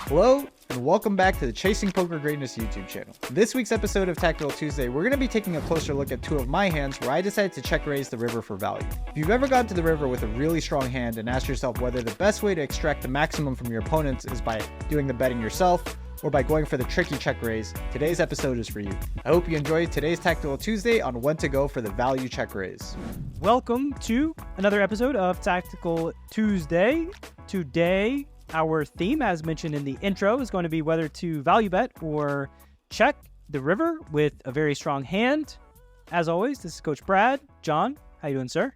Hello, and welcome back to the Chasing Poker Greatness YouTube channel. In this week's episode of Tactical Tuesday, we're going to be taking a closer look at two of my hands where I decided to check raise the river for value. If you've ever gone to the river with a really strong hand and asked yourself whether the best way to extract the maximum from your opponents is by doing the betting yourself or by going for the tricky check raise, today's episode is for you. I hope you enjoyed today's Tactical Tuesday on when to go for the value check raise. Welcome to another episode of Tactical Tuesday. Today, our theme, as mentioned in the intro, is going to be whether to value bet or check the river with a very strong hand. As always, this is Coach Brad. John, how you doing, sir?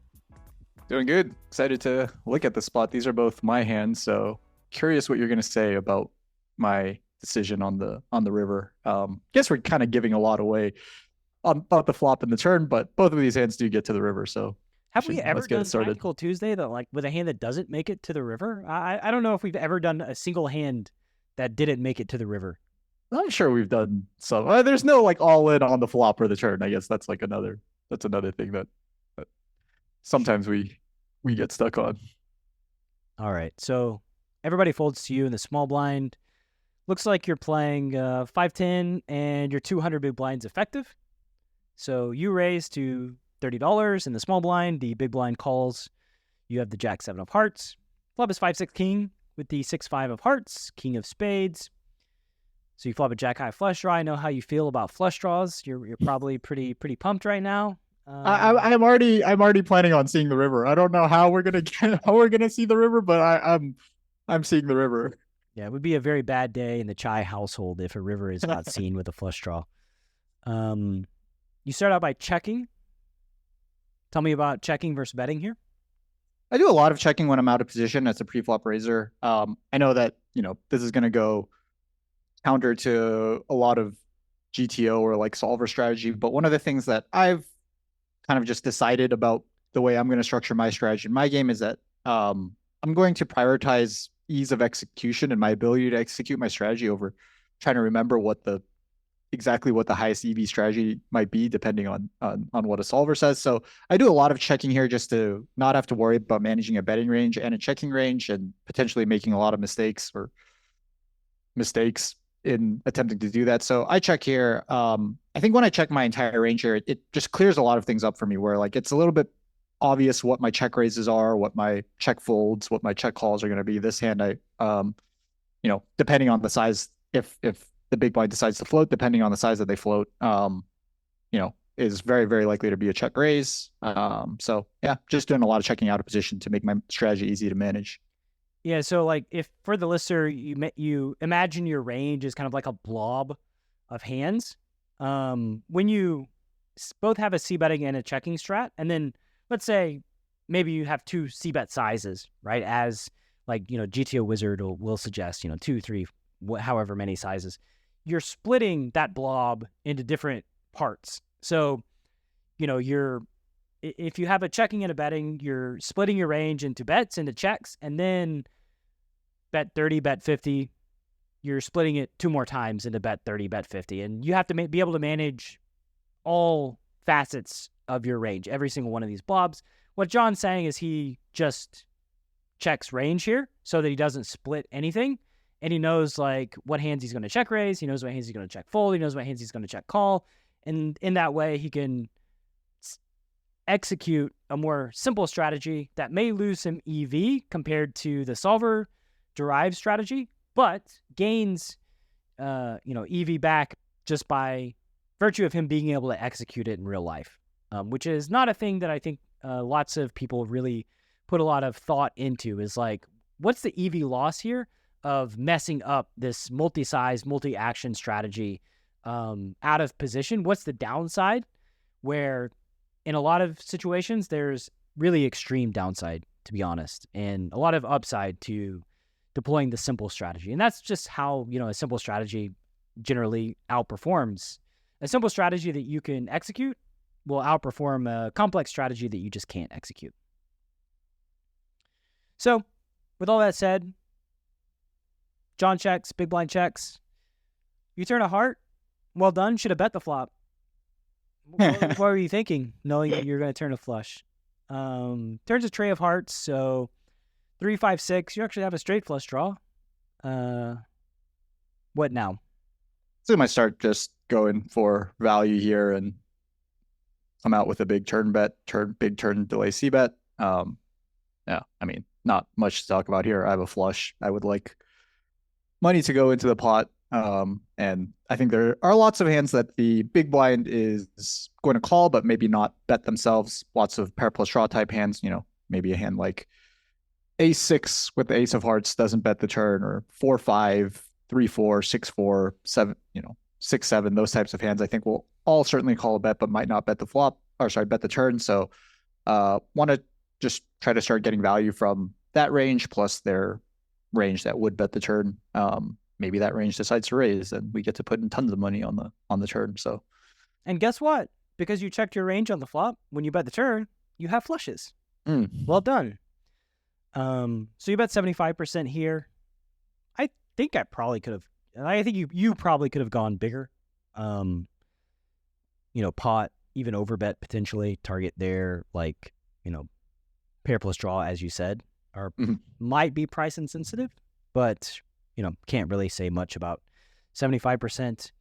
Doing good. Excited to look at the spot. These are both my hands, so curious what you're going to say about my decision on the river. Guess we're kind of giving a lot away about the flop and the turn, but both of these hands do get to the river, so have we ever done Tactical Tuesday that like with a hand that doesn't make it to the river? I don't know if we've ever done a single hand that didn't make it to the river. I'm sure we've done some. There's no like all in on the flop or the turn. I guess that's like another thing that sometimes we get stuck on. All right, so everybody folds to you in the small blind. Looks like you're playing 5-10 and your 200 big blinds effective. So you raise to $30 in the small blind. The big blind calls. You have the jack 7 of hearts. Flop is 5-6 king with the 6-5 of hearts, king of spades. So you flop a jack high flush draw. I know how you feel about flush draws. You're probably pretty pumped right now. I'm already planning on seeing the river. I don't know how we're gonna see the river, but I'm seeing the river. Yeah, it would be a very bad day in the Chai household if a river is not seen with a flush draw. You start out by checking. Tell me about checking versus betting here. I do a lot of checking when I'm out of position as a pre-flop raiser. I know that, this is going to go counter to a lot of GTO or like solver strategy. But one of the things that I've kind of just decided about the way I'm going to structure my strategy in my game is that I'm going to prioritize ease of execution and my ability to execute my strategy over trying to remember exactly what the highest EV strategy might be, depending on what a solver says. So I do a lot of checking here just to not have to worry about managing a betting range and a checking range and potentially making a lot of mistakes in attempting to do that. So I check here. I think when I check my entire range here, it just clears a lot of things up for me where like it's a little bit obvious what my check raises are, what my check folds, what my check calls are going to be. This hand, depending on the size, if the big blind decides to float, depending on the size that they float, is very, very likely to be a check raise. So yeah, just doing a lot of checking out of position to make my strategy easy to manage. Yeah, so like if for the listener, you imagine your range is kind of like a blob of hands. When you both have a c-betting and a checking strat, and then let's say maybe you have two c-bet sizes, right? As like, GTO Wizard will suggest, 2, 3, however many sizes. You're splitting that blob into different parts. So, if you have a checking and a betting, you're splitting your range into bets, into checks, and then bet 30, bet 50. You're splitting it 2 more times into bet 30, bet 50. And you have to be able to manage all facets of your range, every single one of these blobs. What John's saying is he just checks range here so that he doesn't split anything. And he knows like what hands he's going to check raise. He knows what hands he's going to check fold. He knows what hands he's going to check call. And in that way, he can execute a more simple strategy that may lose some EV compared to the solver derived strategy, but gains, EV back just by virtue of him being able to execute it in real life, which is not a thing that I think lots of people really put a lot of thought into. Is like, what's the EV loss here of messing up this multi-size, multi-action strategy out of position? What's the downside? Where in a lot of situations, there's really extreme downside, to be honest, and a lot of upside to deploying the simple strategy. And that's just how, a simple strategy generally outperforms. A simple strategy that you can execute will outperform a complex strategy that you just can't execute. So with all that said, John checks, big blind checks. You turn a heart. Well done. Should have bet the flop. What were you thinking, knowing that you're going to turn a flush? Turns a tray of hearts, so 3, 5, 6. You actually have a straight flush draw. What now? So I might start just going for value here and come out with a big turn bet, big turn delay C bet. Yeah, I mean, not much to talk about here. I have a flush. I would like money to go into the pot. And I think there are lots of hands that the big blind is going to call, but maybe not bet themselves. Lots of pair plus draw type hands, maybe a hand like ace 6 with the ace of hearts doesn't bet the turn, or 4-5, 3-4, 6-4, 7, 6-7, those types of hands I think will all certainly call a bet, but might not bet the flop, or sorry, bet the turn. So want to just try to start getting value from that range plus their range that would bet the turn. Maybe that range decides to raise and we get to put in tons of money on the turn. So, and guess what? Because you checked your range on the flop, when you bet the turn, you have flushes. Well done. So you bet 75% here. I think I probably could have. I think you probably could have gone bigger. Pot, even overbet potentially, target there, like, pair plus draw, as you said, are might be price insensitive, but can't really say much about 75%.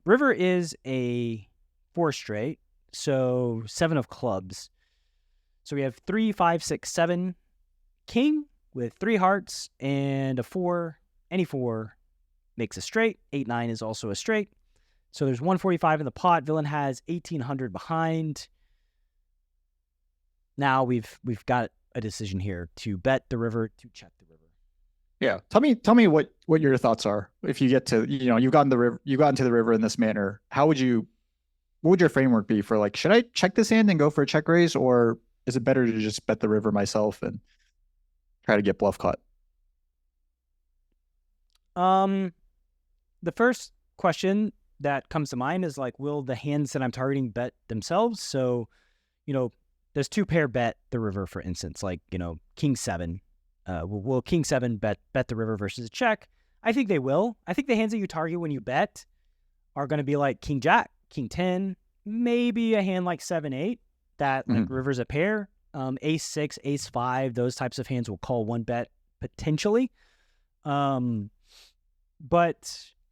River is a 4 straight, so 7 of clubs. So we have 3, 5, 6, 7. King with 3 hearts and a 4. Any 4 makes a straight. 8, 9 is also a straight. So there's 145 in the pot. Villain has 1,800 behind. Now we've got a decision here to bet the river, to check the river. Yeah, tell me what your thoughts are. If you get to, you've gotten to the river in this manner, what would your framework be for, like, should I check this hand and go for a check raise, or is it better to just bet the river myself and try to get bluff caught? The first question that comes to mind is, like, will the hands that I'm targeting bet themselves? So, there's 2 pair bet the river, for instance, like, King 7. Will King 7 bet the river versus a check? I think they will. I think the hands that you target when you bet are going to be like King Jack, King 10, maybe a hand like 7, 8 that like river's a pair. Ace 6, Ace 5, those types of hands will call 1 bet potentially. But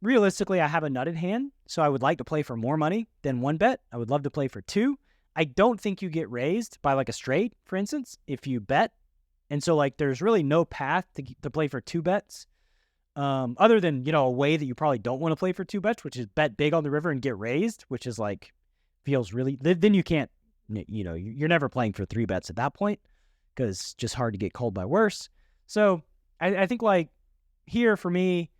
realistically, I have a nutted hand, so I would like to play for more money than 1 bet. I would love to play for 2. I don't think you get raised by like a straight, for instance, if you bet. And so, like, there's really no path to play for 2 bets, other than, a way that you probably don't want to play for 2 bets, which is bet big on the river and get raised, which is like, feels really, then you can't, you're never playing for 3 bets at that point, because it's just hard to get called by worse. So I think, like, here for me,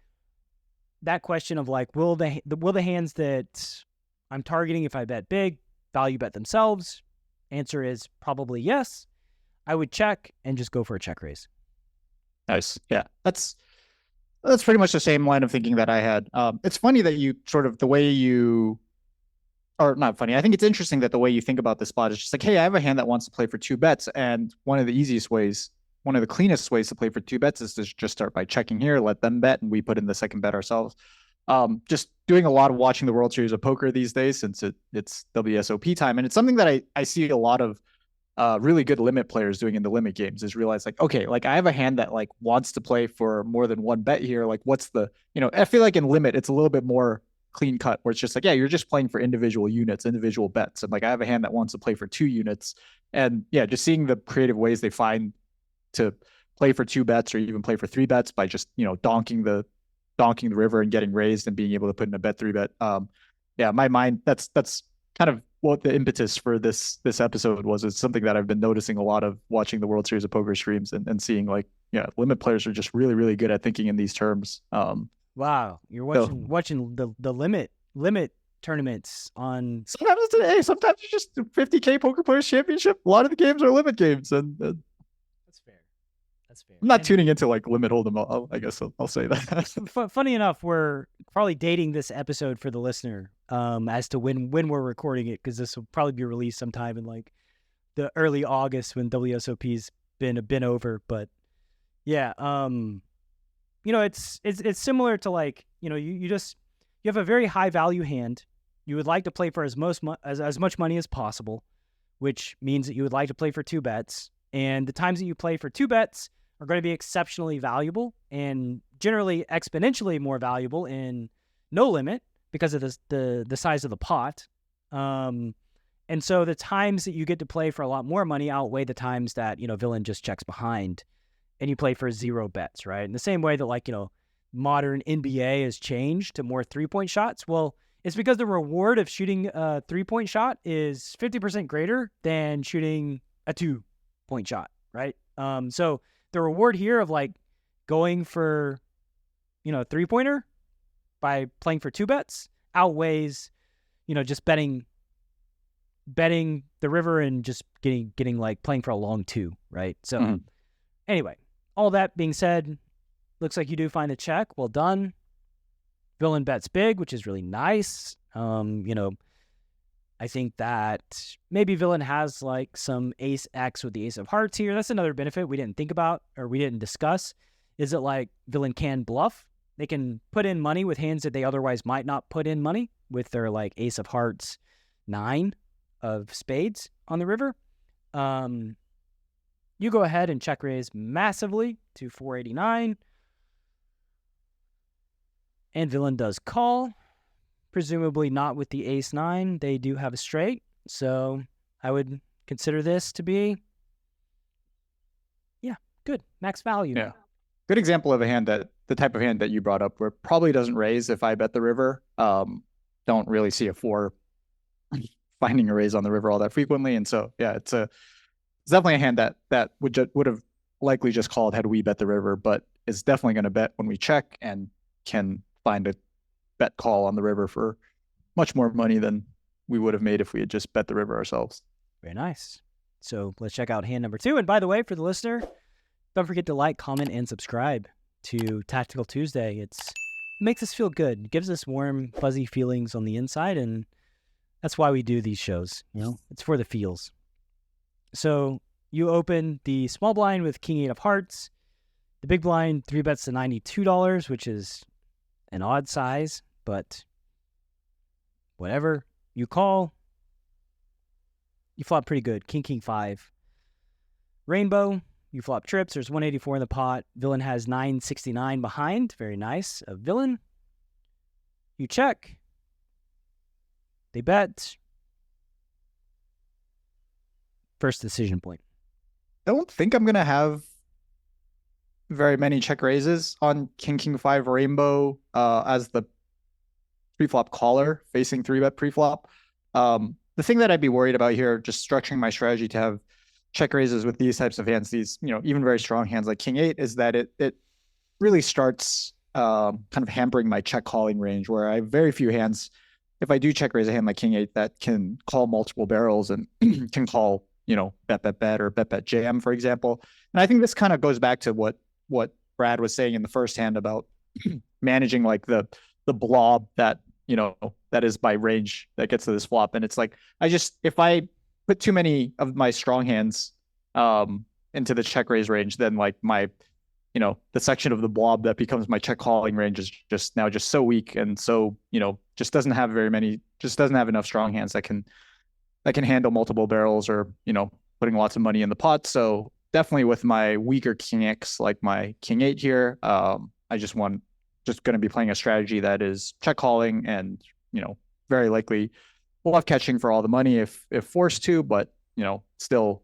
that question of, like, will the hands that I'm targeting, if I bet big, value bet themselves? Answer is probably yes. I would check and just go for a check raise. Nice. Yeah, that's pretty much the same line of thinking that I had. It's funny that you sort of, the way you, or not funny, I think it's interesting that the way you think about this spot is just like, hey, I have a hand that wants to play for 2 bets, and one of the cleanest ways to play for 2 bets is to just start by checking here, let them bet, and we put in the second bet ourselves. Just doing a lot of watching the World Series of Poker these days, since it's WSOP time, and it's something that I see a lot of really good limit players doing in the limit games, is realize, like, okay, like, I have a hand that, like, wants to play for more than 1 bet here. Like, what's the, I feel like in limit, it's a little bit more clean cut, where it's just like, yeah, you're just playing for individual units, individual bets. And, like, I have a hand that wants to play for 2 units, and yeah, just seeing the creative ways they find to play for 2 bets or even play for 3 bets by just, donking the river and getting raised and being able to put in a bet 3 bet. Yeah, my mind, that's kind of what the impetus for this episode was. It's something that I've been noticing a lot of watching the World Series of Poker streams and seeing, like, yeah, limit players are just really, really good at thinking in these terms. Wow, you're watching the limit tournaments on. Sometimes it's just 50K Poker Players Championship. A lot of the games are limit games, and that's fair. That's fair. I'm not tuning into, like, limit hold'em. I guess I'll say that. Funny enough, we're probably dating this episode for the listener as to when we're recording it, because this will probably be released sometime in, like, the early August when WSOP's been over. But yeah, it's similar to, like, you have a very high value hand. You would like to play for as much money as possible, which means that you would like to play for 2 bets. And the times that you play for 2 bets are going to be exceptionally valuable and generally exponentially more valuable in no limit because of the size of the pot. And so the times that you get to play for a lot more money outweigh the times that, villain just checks behind and you play for 0 bets, right? In the same way that modern NBA has changed to more 3-point shots. Well, it's because the reward of shooting a 3-point shot is 50% greater than shooting a 2-point shot, right? So the reward here of going for, a 3-pointer by playing for 2 bets outweighs, just betting the river and just getting playing for a long 2, right? So anyway, all that being said, looks like you do find the check. Well done. Villain bets big, which is really nice. I think that maybe villain has some ace X with the ace of hearts here. That's another benefit we didn't think about or we didn't discuss. Is it villain can bluff? They can put in money with hands that they otherwise might not put in money with their ace of hearts, 9 of spades on the river. You go ahead and check raise massively to 489. And villain does call, presumably not with the ace-9. They do have a straight, so I would consider this to be, good, max value. Yeah, good example of a hand the type of hand that you brought up where it probably doesn't raise if I bet the river. Don't really see a 4 finding a raise on the river all that frequently, and so yeah, it's definitely a hand that would have likely just called had we bet the river, but is definitely going to bet when we check and can find a bet call on the river for much more money than we would have made if we had just bet the river ourselves. Very nice. So let's check out hand number 2. And by the way, for the listener, don't forget to like, comment, and subscribe to Tactical Tuesday. It makes us feel good. It gives us warm, fuzzy feelings on the inside, and that's why we do these shows. It's for the feels. So you open the small blind with king 8 of hearts. The big blind 3 bets to $92, which is an odd size, but whatever. You call. You flop pretty good. King 5. Rainbow. You flop trips. There's 184 in the pot. Villain has 969 behind. Very nice. A villain. You check. They bet. First decision point. I don't think I'm going to have very many check raises on king 5 rainbow as the preflop caller facing 3-bet preflop. The thing that I'd be worried about here, just structuring my strategy to have check raises with these types of hands, these even very strong hands like king 8, is that it really starts kind of hampering my check calling range, where I have very few hands, if I do check raise a hand like king 8, that can call multiple barrels and can call bet or bet jam, for example. And I think this kind of goes back to what Brad was saying in the first hand about managing the blob that that is by range that gets to this flop. And it's if I put too many of my strong hands into the check raise range, then my the section of the blob that becomes my check calling range is just so weak, and so just doesn't have enough strong hands that can handle multiple barrels or putting lots of money in the pot. So definitely with my weaker king X, like my king 8 here, I just going to be playing a strategy that is check calling and very likely bluff catching for all the money if forced to, but still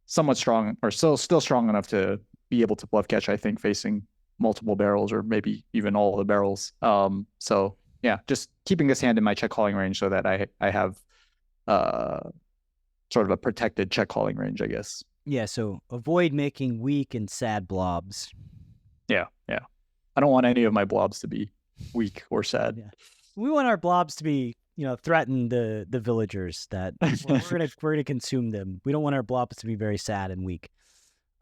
somewhat strong, or still strong enough to be able to bluff catch, I think, facing multiple barrels or maybe even all the barrels. So yeah, just keeping this hand in my check calling range so that I have sort of a protected check calling range, I guess. Yeah, so avoid making weak and sad blobs. Yeah. I don't want any of my blobs to be weak or sad. Yeah. We want our blobs to be, threaten the villagers that we're gonna consume them. We don't want our blobs to be very sad and weak.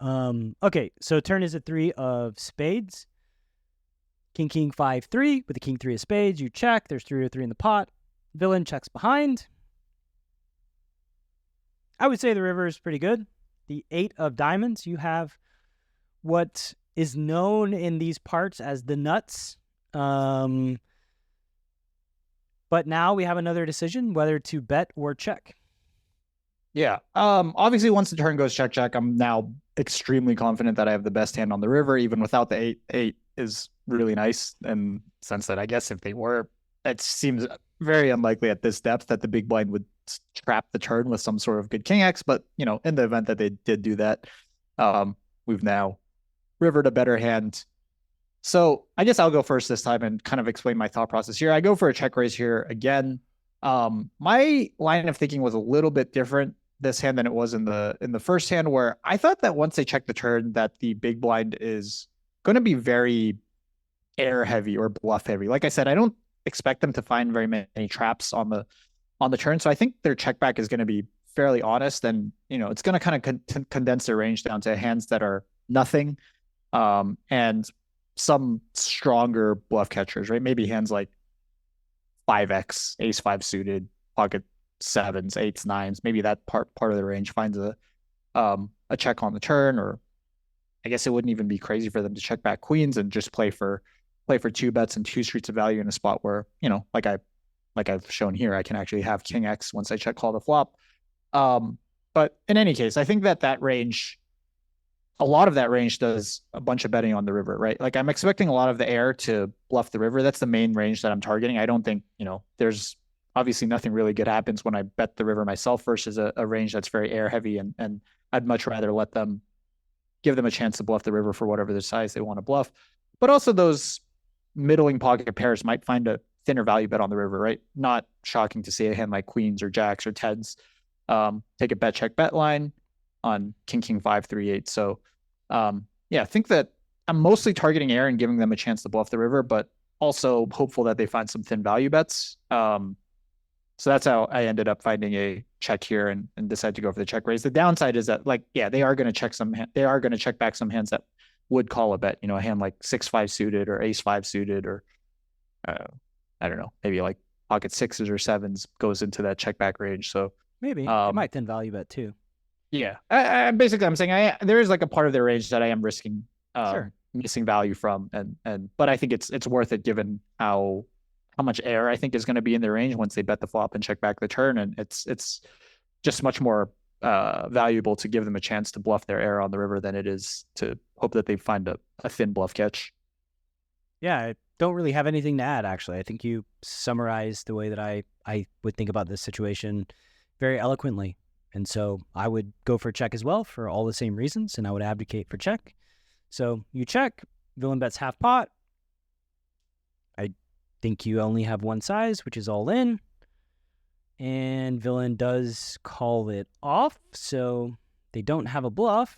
Okay, so turn is a 3 of spades. King 5 3 with the king 3 of spades. You check. There's 3 or 3 in the pot. Villain checks behind. I would say the river is pretty good. The 8 of diamonds. You have what is known in these parts as the nuts. But now we have another decision whether to bet or check. Yeah. Obviously, once the turn goes check, I'm now extremely confident that I have the best hand on the river, even without the 8/8 is really nice. In the sense that I guess if they were, it seems very unlikely at this depth that the big blind would trap the turn with some sort of good king X. But you know, in the event that they did do that, we've now rivered a better hand. So I guess I'll go first this time and kind of explain my thought process here. I go for a check raise here again. My line of thinking was a little bit different this hand than it was in the first hand, where I thought that once they check the turn, that the big blind is going to be very air heavy or bluff heavy. Like I said, I don't expect them to find very many traps on the turn, so I think their check back is going to be fairly honest, and you know it's going to kind of condense their range down to hands that are nothing, and some stronger bluff catchers, right? Maybe hands like 5x, ace 5 suited, pocket 7s, 8s, 9s. Maybe that part of the range finds a check on the turn, or I guess it wouldn't even be crazy for them to check back queens and just play for 2 bets and 2 streets of value in a spot where, you know, like I've shown here, I can actually have king X once I check call the flop. But in any case, I think that range, a lot of that range does a bunch of betting on the river, right? Like I'm expecting a lot of the air to bluff the river. That's the main range that I'm targeting. I don't think, you know, there's obviously nothing really good happens when I bet the river myself versus a range that's very air heavy. And I'd much rather give them a chance to bluff the river for whatever the size they want to bluff. But also those middling pocket pairs might find a thinner value bet on the river, right? Not shocking to see a hand like queens or jacks or tens take a bet check bet line on king 5 3 8. So yeah, I think that I'm mostly targeting air and giving them a chance to bluff the river, but also hopeful that they find some thin value bets. So that's how I ended up finding a check here and decide to go for the check raise. The downside is that, like, yeah, they are going to check back some hands that would call a bet. You know, a hand like 6/5 suited or ace 5 suited, or I don't know, maybe like pocket 6s or 7s goes into that check back range. So maybe it might thin value bet too. Yeah, I'm saying there is like a part of their range that I am risking Sure. missing value from, but I think it's worth it given how much air I think is going to be in their range once they bet the flop and check back the turn, and it's just much more valuable to give them a chance to bluff their air on the river than it is to hope that they find a thin bluff catch. Yeah, I don't really have anything to add, actually. I think you summarized the way that I would think about this situation very eloquently. And so I would go for check as well for all the same reasons, and I would advocate for check. So you check, villain bets half pot. I think you only have one size, which is all in. And villain does call it off, so they don't have a bluff.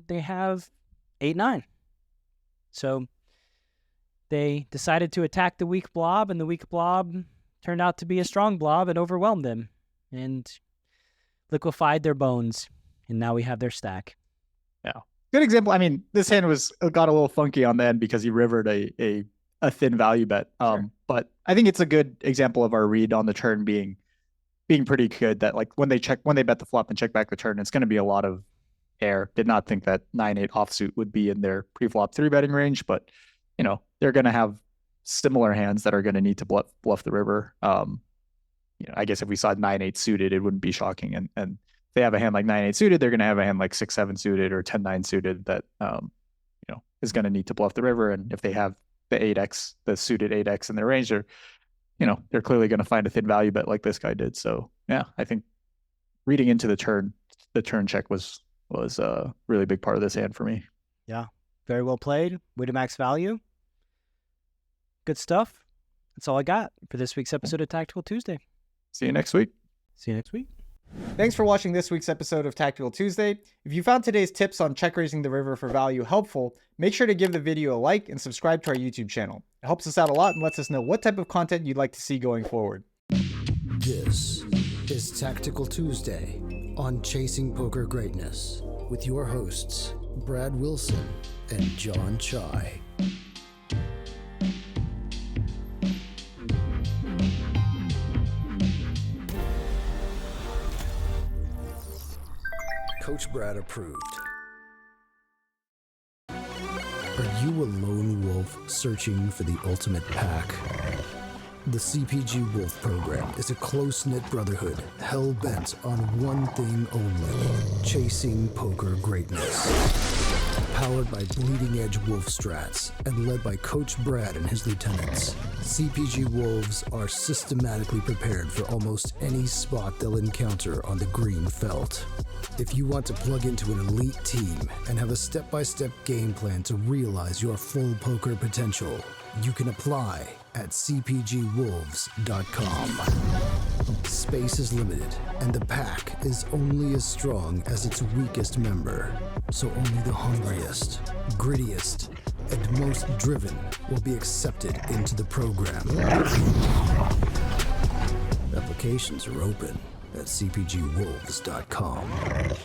They have 8/9. So they decided to attack the weak blob, and the weak blob turned out to be a strong blob and overwhelmed them and liquefied their bones, and now we have their stack. Yeah, good example. I mean, this hand got a little funky on the end because he rivered a thin value bet. Sure. But I think it's a good example of our read on the turn being pretty good. That like when they bet the flop and check back the turn, it's going to be a lot of air. Did not think that 9/8 offsuit would be in their pre-flop 3-betting range, but you know they're going to have similar hands that are going to need to bluff the river. You know, I guess if we saw 9/8 suited, it wouldn't be shocking. And if they have a hand like 9/8 suited, they're going to have a hand like 6/7 suited or 10/9 suited that you know is going to need to bluff the river. And if they have the 8x, the suited 8x in their range, they're clearly going to find a thin value bet like this guy did. So yeah, I think reading into the turn check was a really big part of this hand for me. Yeah, very well played. Way to max value. Good stuff. That's all I got for this week's episode of Tactical Tuesday. See you next week. See you next week. Thanks for watching this week's episode of Tactical Tuesday. If you found today's tips on check raising the river for value helpful, make sure to give the video a like and subscribe to our YouTube channel. It helps us out a lot and lets us know what type of content you'd like to see going forward. This is Tactical Tuesday on Chasing Poker Greatness with your hosts, Brad Wilson and John Chai. Coach Brad approved. Are you a lone wolf searching for the ultimate pack? The CPG Wolf program is a close-knit brotherhood hell-bent on one thing only: chasing poker greatness. Powered by bleeding-edge wolf strats and led by Coach Brad and his lieutenants, CPG Wolves are systematically prepared for almost any spot they'll encounter on the green felt. If you want to plug into an elite team and have a step-by-step game plan to realize your full poker potential, you can apply at cpgwolves.com. Space is limited, and the pack is only as strong as its weakest member. So only the hungriest, grittiest, and most driven will be accepted into the program. Applications are open at cpgwolves.com.